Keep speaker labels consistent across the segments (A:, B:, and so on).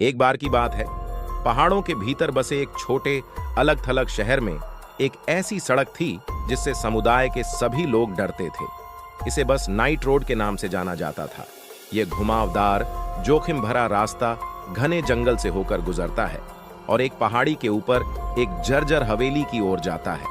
A: एक बार की बात है, पहाड़ों के भीतर बसे एक छोटे अलग थलग शहर में एक ऐसी सड़क थी जिससे समुदाय के सभी लोग डरते थे। इसे बस नाइट रोड के नाम से जाना जाता था। यह घुमावदार, जोखिम भरा रास्ता घने जंगल से होकर गुजरता है और एक पहाड़ी के ऊपर एक जर्जर हवेली की ओर जाता है,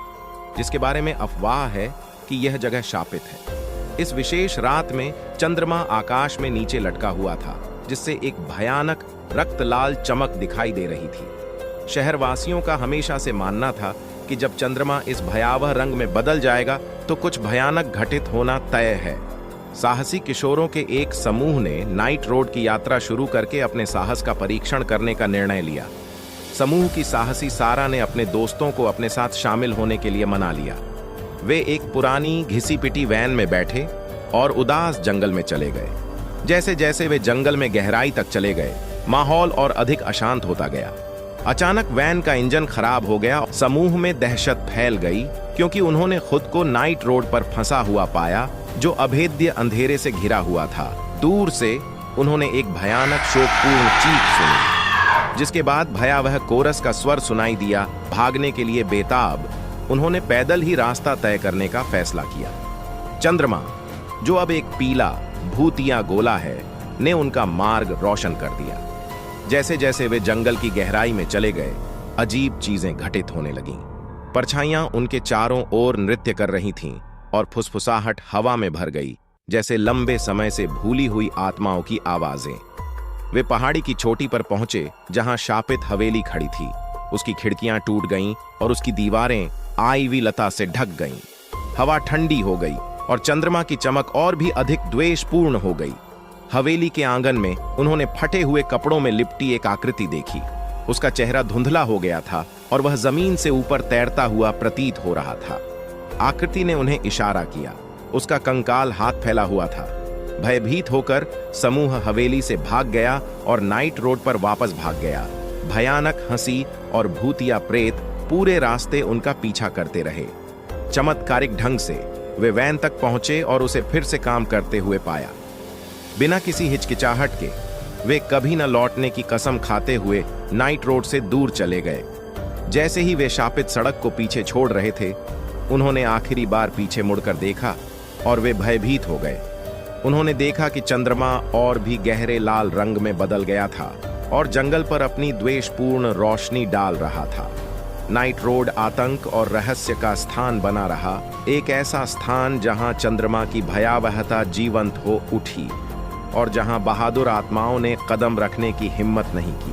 A: जिसके बारे में अफवाह है कि यह जगह शापित है। इस विशेष रात में चंद्रमा आकाश में नीचे लटका हुआ था, जिससे एक भयानक रक्त लाल चमक दिखाई दे रही थी। शहरवासियों का हमेशा से मानना था कि जब चंद्रमा इस भयावह रंग में बदल जाएगा तो कुछ भयानक घटित होना तय है। साहसी किशोरों के एक समूह ने नाइट रोड की यात्रा शुरू करके अपने साहस का परीक्षण करने का निर्णय लिया। समूह की साहसी सारा ने अपने दोस्तों को अपने साथ शामिल होने के लिए मना लिया। वे एक पुरानी घिसी पिटी वैन में बैठे और उदास जंगल में चले गए। जैसे जैसे वे जंगल में गहराई तक चले गए, माहौल और अधिक अशांत होता गया। अचानक वैन का इंजन खराब हो गया। समूह में दहशत फैल गई क्योंकि उन्होंने खुद को नाइट रोड पर फंसा हुआ पाया, जो अभेद्य अंधेरे से घिरा हुआ था। दूर से उन्होंने एक भयानक शोकपूर्ण चीख सुनी, जिसके बाद भयावह कोरस का स्वर सुनाई दिया। भागने के लिए बेताब उन्होंने पैदल ही रास्ता तय करने का फैसला किया। चंद्रमा, जो अब एक पीला भूतिया गोला है, ने उनका मार्ग रोशन कर दिया। जैसे जैसे वे जंगल की गहराई में चले गए, अजीब चीजें घटित होने लगीं। परछाइयां उनके चारों ओर नृत्य कर रही थीं और फुसफुसाहट हवा में भर गई, जैसे लंबे समय से भूली हुई आत्माओं की आवाजें। वे पहाड़ी की चोटी पर पहुंचे जहां शापित हवेली खड़ी थी। उसकी खिड़कियां टूट गईं और उसकी दीवारें आईवी लता से ढक गईं। हवा ठंडी हो गई और चंद्रमा की चमक और भी अधिक द्वेषपूर्ण हो गई। हवेली के आंगन में उन्होंने फटे हुए कपड़ों में लिपटी एक आकृति देखी। उसका चेहरा धुंधला हो गया था और वह जमीन से ऊपर तैरता हुआ प्रतीत हो रहा था। आकृति ने उन्हें इशारा किया। उसका कंकाल हाथ फैला हुआ था। भयभीत होकर समूह हवेली से भाग गया और नाइट रोड पर वापस भाग गया। भयानक हंसी और भूतिया प्रेत पूरे रास्ते उनका पीछा करते रहे। चमत्कारिक ढंग से वे वैन तक पहुंचे और उसे फिर से काम करते हुए पाया। बिना किसी हिचकिचाहट के वे कभी न लौटने की कसम खाते हुए नाइट रोड से दूर चले गए। जैसे ही वे शापित सड़क को पीछे छोड़ रहे थे, उन्होंने आखिरी बार पीछे मुड़कर देखा और वे भयभीत हो गए। उन्होंने देखा कि चंद्रमा और भी गहरे लाल रंग में बदल गया था और जंगल पर अपनी द्वेषपूर्ण रोशनी डाल रहा था। नाइट रोड आतंक और रहस्य का स्थान बना रहा, एक ऐसा स्थान जहां चंद्रमा की भयावहता जीवंत हो उठी और जहां बहादुर आत्माओं ने कदम रखने की हिम्मत नहीं की।